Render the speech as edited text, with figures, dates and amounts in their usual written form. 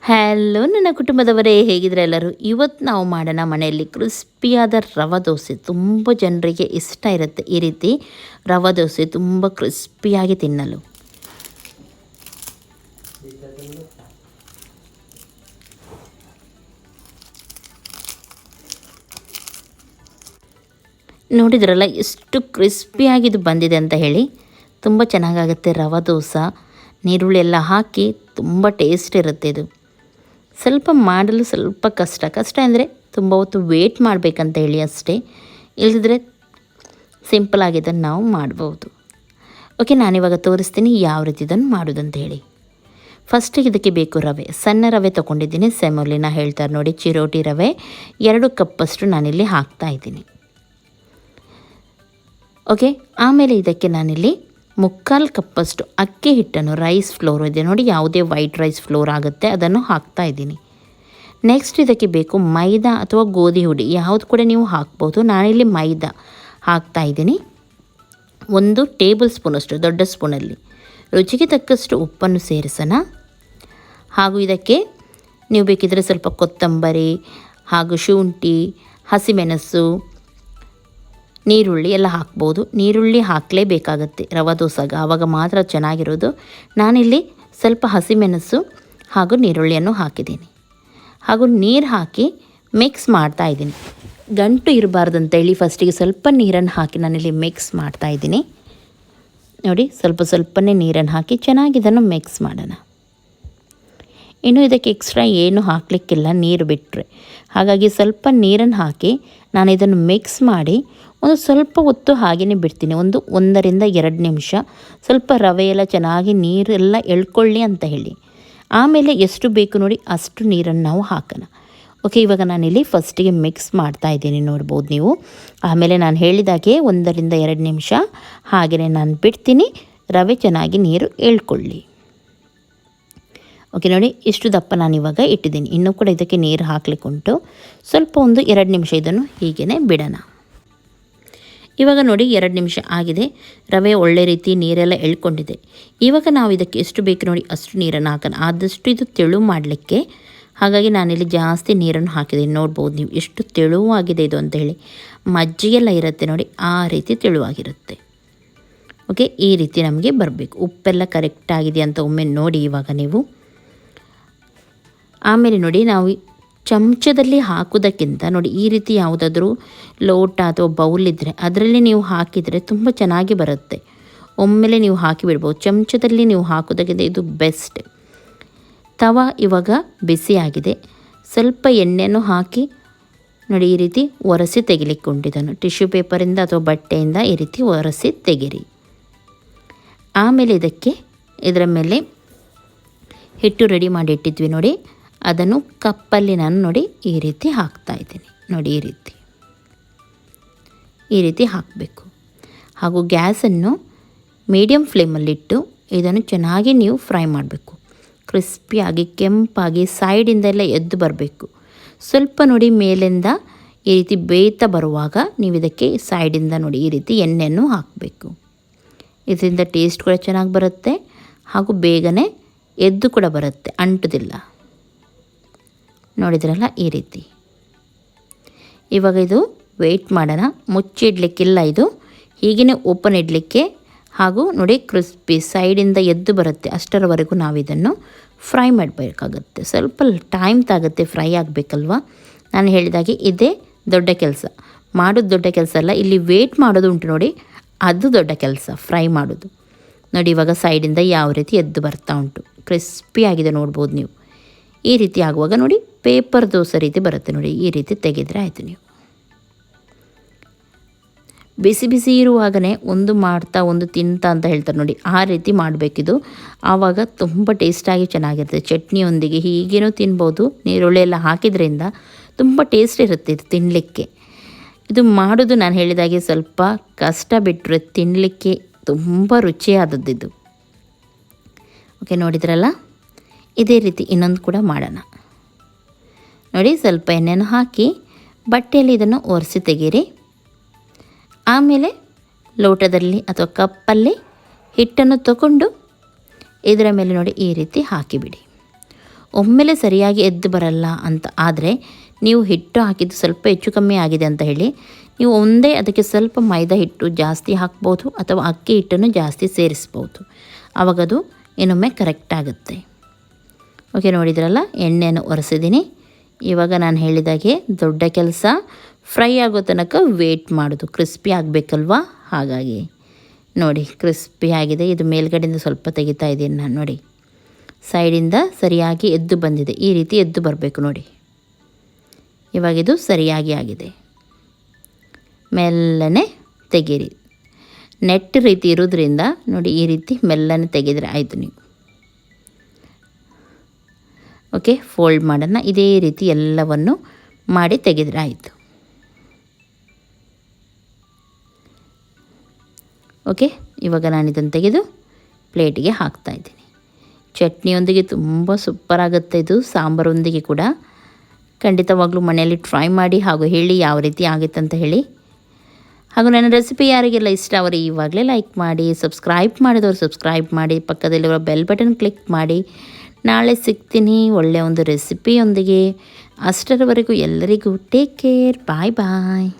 Hello ನನ್ನ ಕುಟುಂಬದವರೇ, ಹೇಗಿದ್ರೆ ಎಲ್ಲರೂ. ಇವತ್ತು ನಾವು ಮಾಡೋಣ ಮನೆಯಲ್ಲಿ ಕ್ರಿಸ್ಪಿಯಾದ ರವೆ ದೋಸೆ. ತುಂಬ ಜನರಿಗೆ ಇಷ್ಟ ಇರುತ್ತೆ ಈ ರೀತಿ ರವೆ ದೋಸೆ ತುಂಬ ಕ್ರಿಸ್ಪಿಯಾಗಿ ತಿನ್ನಲು. ನೋಡಿದ್ರಲ್ಲ ಎಷ್ಟು ಕ್ರಿಸ್ಪಿಯಾಗಿದು ಬಂದಿದೆ ಅಂತ ಹೇಳಿ. ತುಂಬ ಚೆನ್ನಾಗಾಗುತ್ತೆ ರವೆ ದೋಸೆ. ನೀರುಳ್ಳಿ ಎಲ್ಲ ಹಾಕಿ ತುಂಬ ಟೇಸ್ಟ್ ಇರುತ್ತೆ ಇದು. ಸ್ವಲ್ಪ ಮಾಡಲು ಸ್ವಲ್ಪ ಕಷ್ಟ ಅಂದರೆ ತುಂಬ ಹೊತ್ತು ವೇಟ್ ಮಾಡಬೇಕಂತ ಹೇಳಿ ಅಷ್ಟೇ. ಇಲ್ಲದಿದ್ದರೆ ಸಿಂಪಲಾಗಿ ಇದನ್ನು ನಾವು ಮಾಡ್ಬೋದು. ಓಕೆ, ನಾನಿವಾಗ ತೋರಿಸ್ತೀನಿ ಯಾವ ರೀತಿ ಇದನ್ನು ಮಾಡೋದಂತ ಹೇಳಿ. ಫಸ್ಟಿಗೆ ಇದಕ್ಕೆ ಬೇಕು ರವೆ. ಸಣ್ಣ ರವೆ ತೊಗೊಂಡಿದ್ದೀನಿ, ಸೆಮೋಲಿನ ಹೇಳ್ತಾರೆ ನೋಡಿ, ಚಿರೋಟಿ ರವೆ 2 ಕಪ್ಪಷ್ಟು ನಾನಿಲ್ಲಿ ಹಾಕ್ತಾಯಿದ್ದೀನಿ. ಓಕೆ, ಆಮೇಲೆ ಇದಕ್ಕೆ ನಾನಿಲ್ಲಿ 3/4 ಕಪ್ಪಷ್ಟು ಅಕ್ಕಿ ಹಿಟ್ಟನ್ನು, ರೈಸ್ ಫ್ಲೋರ್ ಇದೆ ನೋಡಿ, ಯಾವುದೇ ವೈಟ್ ರೈಸ್ ಫ್ಲೋರ್ ಆಗುತ್ತೆ ಅದನ್ನು ಹಾಕ್ತಾಯಿದ್ದೀನಿ. ನೆಕ್ಸ್ಟ್ ಇದಕ್ಕೆ ಬೇಕು ಮೈದಾ ಅಥವಾ ಗೋಧಿ ಹುಡಿ, ಯಾವುದು ಕೂಡ ನೀವು ಹಾಕ್ಬೋದು. ನಾನಿಲ್ಲಿ ಮೈದಾ ಹಾಕ್ತಾಯಿದ್ದೀನಿ. 1 ಟೇಬಲ್ ಸ್ಪೂನಷ್ಟು ದೊಡ್ಡ ಸ್ಪೂನಲ್ಲಿ. ರುಚಿಗೆ ತಕ್ಕಷ್ಟು ಉಪ್ಪನ್ನು ಸೇರಿಸೋಣ. ಹಾಗೂ ಇದಕ್ಕೆ ನೀವು ಬೇಕಿದ್ದರೆ ಸ್ವಲ್ಪ ಕೊತ್ತಂಬರಿ ಹಾಗೂ ಶುಂಠಿ, ಹಸಿಮೆಣಸು, ನೀರುಳ್ಳಿ ಎಲ್ಲ ಹಾಕ್ಬೋದು. ನೀರುಳ್ಳಿ ಹಾಕಲೇಬೇಕಾಗತ್ತೆ ರವೆ ದೋಸೆಗೆ, ಆವಾಗ ಮಾತ್ರ ಚೆನ್ನಾಗಿರೋದು. ನಾನಿಲ್ಲಿ ಸ್ವಲ್ಪ ಹಸಿಮೆಣಸು ಹಾಗೂ ನೀರುಳ್ಳಿಯನ್ನು ಹಾಕಿದ್ದೀನಿ. ಹಾಗೂ ನೀರು ಹಾಕಿ ಮಿಕ್ಸ್ ಮಾಡ್ತಾಯಿದ್ದೀನಿ. ಗಂಟು ಇರಬಾರ್ದಂತೇಳಿ ಫಸ್ಟಿಗೆ ಸ್ವಲ್ಪ ನೀರನ್ನು ಹಾಕಿ ನಾನಿಲ್ಲಿ ಮಿಕ್ಸ್ ಮಾಡ್ತಾಯಿದ್ದೀನಿ ನೋಡಿ. ಸ್ವಲ್ಪನೇ ನೀರನ್ನು ಹಾಕಿ ಚೆನ್ನಾಗಿ ಇದನ್ನು ಮಿಕ್ಸ್ ಮಾಡೋಣ. ಇನ್ನು ಇದಕ್ಕೆ ಎಕ್ಸ್ಟ್ರಾ ಏನು ಹಾಕಲಿಕ್ಕಿಲ್ಲ, ನೀರು ಬಿಟ್ಟರೆ. ಹಾಗಾಗಿ ಸ್ವಲ್ಪ ನೀರನ್ನು ಹಾಕಿ ನಾನು ಇದನ್ನು ಮಿಕ್ಸ್ ಮಾಡಿ ಒಂದು ಸ್ವಲ್ಪ ಹೊತ್ತು ಹಾಗೆಯೇ ಬಿಡ್ತೀನಿ. 1 ರಿಂದ 2 ನಿಮಿಷ. ಸ್ವಲ್ಪ ರವೆ ಎಲ್ಲ ಚೆನ್ನಾಗಿ ನೀರೆಲ್ಲ ಎಳ್ಕೊಳ್ಳಿ ಅಂತ ಹೇಳಿ. ಆಮೇಲೆ ಎಷ್ಟು ಬೇಕು ನೋಡಿ ಅಷ್ಟು ನೀರನ್ನು ನಾವು ಹಾಕೋಣ. ಓಕೆ, ಇವಾಗ ನಾನಿಲ್ಲಿ ಫಸ್ಟಿಗೆ ಮಿಕ್ಸ್ ಮಾಡ್ತಾಯಿದ್ದೀನಿ ನೋಡ್ಬೋದು ನೀವು. ಆಮೇಲೆ ನಾನು ಹೇಳಿದಾಗೆ 1 ರಿಂದ 2 ನಿಮಿಷ ಹಾಗೆಯೇ ನಾನು ಬಿಡ್ತೀನಿ, ರವೆ ಚೆನ್ನಾಗಿ ನೀರು ಎಳ್ಕೊಳ್ಳಿ. ಓಕೆ ನೋಡಿ, ಇಷ್ಟು ದಪ್ಪ ನಾನಿವಾಗ ಇಟ್ಟಿದ್ದೀನಿ. ಇನ್ನೂ ಕೂಡ ಇದಕ್ಕೆ ನೀರು ಹಾಕಲಿಕ್ಕುಂಟು. ಸ್ವಲ್ಪ 1-2 ನಿಮಿಷ ಇದನ್ನು ಹೀಗೇ ಬಿಡೋಣ. ಇವಾಗ ನೋಡಿ 2 ನಿಮಿಷ ಆಗಿದೆ. ರವೆ ಒಳ್ಳೆ ರೀತಿ ನೀರೆಲ್ಲ ಎಳ್ಕೊಂಡಿದೆ. ಇವಾಗ ನಾವು ಇದಕ್ಕೆ ಎಷ್ಟು ಬೇಕು ನೋಡಿ ಅಷ್ಟು ನೀರನ್ನು ಹಾಕೋಣ. ಆದಷ್ಟು ಇದು ತೆಳು ಮಾಡಲಿಕ್ಕೆ, ಹಾಗಾಗಿ ನಾನಿಲ್ಲಿ ಜಾಸ್ತಿ ನೀರನ್ನು ಹಾಕಿದ್ದೀನಿ. ನೋಡ್ಬೋದು ನೀವು ಎಷ್ಟು ತೆಳುವಾಗಿದೆ ಇದು ಅಂತೇಳಿ. ಮಜ್ಜಿಗೆಲ್ಲ ಇರುತ್ತೆ ನೋಡಿ, ಆ ರೀತಿ ತೆಳುವಾಗಿರುತ್ತೆ. ಓಕೆ, ಈ ರೀತಿ ನಮಗೆ ಬರಬೇಕು. ಉಪ್ಪೆಲ್ಲ ಕರೆಕ್ಟಾಗಿದೆ ಅಂತ ಒಮ್ಮೆ ನೋಡಿ ಇವಾಗ ನೀವು. ಆಮೇಲೆ ನೋಡಿ, ನಾವು ಚಮಚದಲ್ಲಿ ಹಾಕೋದಕ್ಕಿಂತ ನೋಡಿ ಈ ರೀತಿ ಯಾವುದಾದ್ರೂ ಲೋಟ ಅಥವಾ ಬೌಲ್ ಇದ್ದರೆ ಅದರಲ್ಲಿ ನೀವು ಹಾಕಿದರೆ ತುಂಬ ಚೆನ್ನಾಗಿ ಬರುತ್ತೆ. ಒಮ್ಮೆಲೆ ನೀವು ಹಾಕಿಬಿಡ್ಬೋದು. ಚಮಚದಲ್ಲಿ ನೀವು ಹಾಕೋದಕ್ಕಿಂತ ಇದು ಬೆಸ್ಟ್. ತವ ಇವಾಗ ಬಿಸಿಯಾಗಿದೆ. ಸ್ವಲ್ಪ ಎಣ್ಣೆಯನ್ನು ಹಾಕಿ ನೋಡಿ ಈ ರೀತಿ ಒರೆಸಿ ತೆಗಿಲಿಕ್ಕೆ ಉಂಟಿದನ್ನು. ಟಿಶ್ಯೂ ಪೇಪರಿಂದ ಅಥವಾ ಬಟ್ಟೆಯಿಂದ ಈ ರೀತಿ ಒರೆಸಿ ತೆಗಿರಿ. ಆಮೇಲೆ ಇದರ ಮೇಲೆ ಹಿಟ್ಟು ರೆಡಿ ಮಾಡಿ ಇಟ್ಟಿದ್ವಿ ನೋಡಿ, ಅದನ್ನು ಕಪ್ಪಲ್ಲಿ ನಾನು ನೋಡಿ ಈ ರೀತಿ ಹಾಕ್ತಾಯಿದ್ದೀನಿ ನೋಡಿ. ಈ ರೀತಿ ಹಾಕಬೇಕು. ಹಾಗೂ ಗ್ಯಾಸನ್ನು ಮೀಡಿಯಮ್ ಫ್ಲೇಮಲ್ಲಿಟ್ಟು ಇದನ್ನು ಚೆನ್ನಾಗಿ ನೀವು ಫ್ರೈ ಮಾಡಬೇಕು. ಕ್ರಿಸ್ಪಿಯಾಗಿ ಕೆಂಪಾಗಿ ಸೈಡಿಂದೆಲ್ಲ ಎದ್ದು ಬರಬೇಕು. ಸ್ವಲ್ಪ ನೋಡಿ ಮೇಲಿಂದ ಈ ರೀತಿ ಬೇಯ್ತಾ ಬರುವಾಗ ನೀವು ಇದಕ್ಕೆ ಸೈಡಿಂದ ನೋಡಿ ಈ ರೀತಿ ಎಣ್ಣೆಯನ್ನು ಹಾಕಬೇಕು. ಇದರಿಂದ ಟೇಸ್ಟ್ ಕೂಡ ಚೆನ್ನಾಗಿ ಬರುತ್ತೆ ಹಾಗೂ ಬೇಗನೆ ಎದ್ದು ಕೂಡ ಬರುತ್ತೆ, ಅಂಟುದಿಲ್ಲ. ನೋಡಿದ್ರಲ್ಲ ಈ ರೀತಿ. ಇವಾಗ ಇದು ವೆಯ್ಟ್ ಮಾಡೋಣ. ಮುಚ್ಚಿಡಲಿಕ್ಕಿಲ್ಲ, ಇದು ಹೀಗೇ ಓಪನ್ ಇಡಲಿಕ್ಕೆ. ಹಾಗೂ ನೋಡಿ ಕ್ರಿಸ್ಪಿ ಸೈಡಿಂದ ಎದ್ದು ಬರುತ್ತೆ, ಅಷ್ಟರವರೆಗೂ ನಾವು ಇದನ್ನು ಫ್ರೈ ಮಾಡಬೇಕಾಗತ್ತೆ. ಸ್ವಲ್ಪ ಟೈಮ್ ತಾಗುತ್ತೆ, ಫ್ರೈ ಆಗಬೇಕಲ್ವ. ನಾನು ಹೇಳಿದಾಗೆ ಇದೇ ದೊಡ್ಡ ಕೆಲಸ. ಮಾಡೋದು ದೊಡ್ಡ ಕೆಲಸ ಅಲ್ಲ, ಇಲ್ಲಿ ವೇಟ್ ಮಾಡೋದು ಉಂಟು ನೋಡಿ, ಅದು ದೊಡ್ಡ ಕೆಲಸ, ಫ್ರೈ ಮಾಡೋದು. ನೋಡಿ ಇವಾಗ ಸೈಡಿಂದ ಯಾವ ರೀತಿ ಎದ್ದು ಬರ್ತಾ ಉಂಟು, ಕ್ರಿಸ್ಪಿಯಾಗಿದೆ ನೋಡ್ಬೋದು ನೀವು. ಈ ರೀತಿ ಆಗುವಾಗ ನೋಡಿ ಪೇಪರ್ ದೋಸೆ ರೀತಿ ಬರುತ್ತೆ ನೋಡಿ, ಈ ರೀತಿ ತೆಗೆದರೆ ಆಯಿತು. ನೀವು ಬಿಸಿ ಬಿಸಿ ಇರುವಾಗಲೇ ಒಂದು ಮಾಡ್ತಾ ಒಂದು ತಿಂತಾ ಅಂತ ಹೇಳ್ತಾರೆ ನೋಡಿ, ಆ ರೀತಿ ಮಾಡಬೇಕಿದು. ಆವಾಗ ತುಂಬ ಟೇಸ್ಟಾಗಿ ಚೆನ್ನಾಗಿರುತ್ತೆ. ಚಟ್ನಿಯೊಂದಿಗೆ ಹೀಗೇನೂ ತಿನ್ಬೋದು. ನೀರುಳ್ಳಿ ಎಲ್ಲ ಹಾಕಿದ್ರಿಂದ ತುಂಬ ಟೇಸ್ಟ್ ಇರುತ್ತೆ ಇದು ತಿನ್ನಲಿಕ್ಕೆ. ಇದು ಮಾಡೋದು ನಾನು ಹೇಳಿದಾಗೆ ಸ್ವಲ್ಪ ಕಷ್ಟ, ಬಿಟ್ಟರೆ ತಿನ್ನಲಿಕ್ಕೆ ತುಂಬ ರುಚಿಯಾದದ್ದಿದು. ಓಕೆ, ನೋಡಿದ್ರಲ್ಲ, ಇದೇ ರೀತಿ ಇನ್ನೊಂದು ಕೂಡ ಮಾಡೋಣ ನೋಡಿ. ಸ್ವಲ್ಪ ಎಣ್ಣೆಯನ್ನು ಹಾಕಿ ಬಟ್ಟೆಯಲ್ಲಿ ಇದನ್ನು ಒರೆಸಿ ತೆಗೀರಿ. ಆಮೇಲೆ ಲೋಟದಲ್ಲಿ ಅಥವಾ ಕಪ್ಪಲ್ಲಿ ಹಿಟ್ಟನ್ನು ತಗೊಂಡು ಇದರ ಮೇಲೆ ನೋಡಿ ಈ ರೀತಿ ಹಾಕಿಬಿಡಿ. ಒಮ್ಮೆಲೆ ಸರಿಯಾಗಿ ಎದ್ದು ಬರಲ್ಲ ಅಂತ ಆದರೆ ನೀವು ಹಿಟ್ಟು ಹಾಕಿದ್ದು ಸ್ವಲ್ಪ ಹೆಚ್ಚು ಕಮ್ಮಿ ಆಗಿದೆ ಅಂತ ಹೇಳಿ ನೀವು ಒಂದೇ ಅದಕ್ಕೆ ಸ್ವಲ್ಪ ಮೈದಾ ಹಿಟ್ಟು ಜಾಸ್ತಿ ಹಾಕ್ಬೋದು ಅಥವಾ ಅಕ್ಕಿ ಹಿಟ್ಟನ್ನು ಜಾಸ್ತಿ ಸೇರಿಸ್ಬೋದು. ಆವಾಗದು ಇನ್ನೊಮ್ಮೆ ಕರೆಕ್ಟ್ ಆಗುತ್ತೆ. ಓಕೆ, ನೋಡಿದ್ರಲ್ಲ, ಎಣ್ಣೆಯನ್ನು ಒರೆಸಿದ್ದೀನಿ. ಇವಾಗ ನಾನು ಹೇಳಿದಾಗೆ ದೊಡ್ಡ ಕೆಲಸ ಫ್ರೈ ಆಗೋ ತನಕ ವೇಟ್ ಮಾಡೋದು. ಕ್ರಿಸ್ಪಿ ಆಗಬೇಕಲ್ವಾ, ಹಾಗಾಗಿ ನೋಡಿ ಕ್ರಿಸ್ಪಿ ಆಗಿದೆ. ಇದು ಮೇಲ್ಗಡೆಯಿಂದ ಸ್ವಲ್ಪ ತೆಗಿತಾ ಇದ್ದೀನಿ ನಾನು. ನೋಡಿ, ಸೈಡಿಂದ ಸರಿಯಾಗಿ ಎದ್ದು ಬಂದಿದೆ. ಈ ರೀತಿ ಎದ್ದು ಬರಬೇಕು ನೋಡಿ. ಇವಾಗಿದು ಸರಿಯಾಗಿ ಆಗಿದೆ. ಮೆಲ್ಲನೆ ತೆಗೀರಿ. ನೆಟ್ ರೀತಿ ಇರೋದ್ರಿಂದ ನೋಡಿ, ಈ ರೀತಿ ಮೆಲ್ಲನೆ ತೆಗೆದರೆ ಆಯಿತು ನೀವು. ಓಕೆ, ಫೋಲ್ಡ್ ಮಾಡೋಣ. ಇದೇ ರೀತಿ ಎಲ್ಲವನ್ನು ಮಾಡಿ ತೆಗೆದರೆ ಆಯಿತು. ಓಕೆ, ಇವಾಗ ನಾನು ಇದನ್ನು ತೆಗೆದು ಪ್ಲೇಟಿಗೆ ಹಾಕ್ತಾಯಿದ್ದೀನಿ. ಚಟ್ನಿಯೊಂದಿಗೆ ತುಂಬ ಸೂಪರಾಗುತ್ತೆ ಇದು, ಸಾಂಬಾರೊಂದಿಗೆ ಕೂಡ. ಖಂಡಿತವಾಗ್ಲೂ ಮನೆಯಲ್ಲಿ ಟ್ರೈ ಮಾಡಿ ಹಾಗೂ ಹೇಳಿ ಯಾವ ರೀತಿ ಆಗಿತ್ತು ಅಂತ ಹೇಳಿ. ಹಾಗೂ ನನ್ನ ರೆಸಿಪಿ ಯಾರಿಗೆಲ್ಲ ಇಷ್ಟ ಅವರು ಇವಾಗಲೇ ಲೈಕ್ ಮಾಡಿ, ಸಬ್ಸ್ಕ್ರೈಬ್ ಮಾಡಿದವರು ಸಬ್ಸ್ಕ್ರೈಬ್ ಮಾಡಿ, ಪಕ್ಕದಲ್ಲಿರೋ ಬೆಲ್ ಬಟನ್ ಕ್ಲಿಕ್ ಮಾಡಿ. ನಾಳೆ ಸಿಗ್ತೀನಿ ಒಳ್ಳೆಯ ಒಂದು ರೆಸಿಪಿಯೊಂದಿಗೆ. ಅಷ್ಟರವರೆಗೂ ಎಲ್ಲರಿಗೂ ಟೇಕ್ ಕೇರ್. ಬಾಯ್ ಬಾಯ್.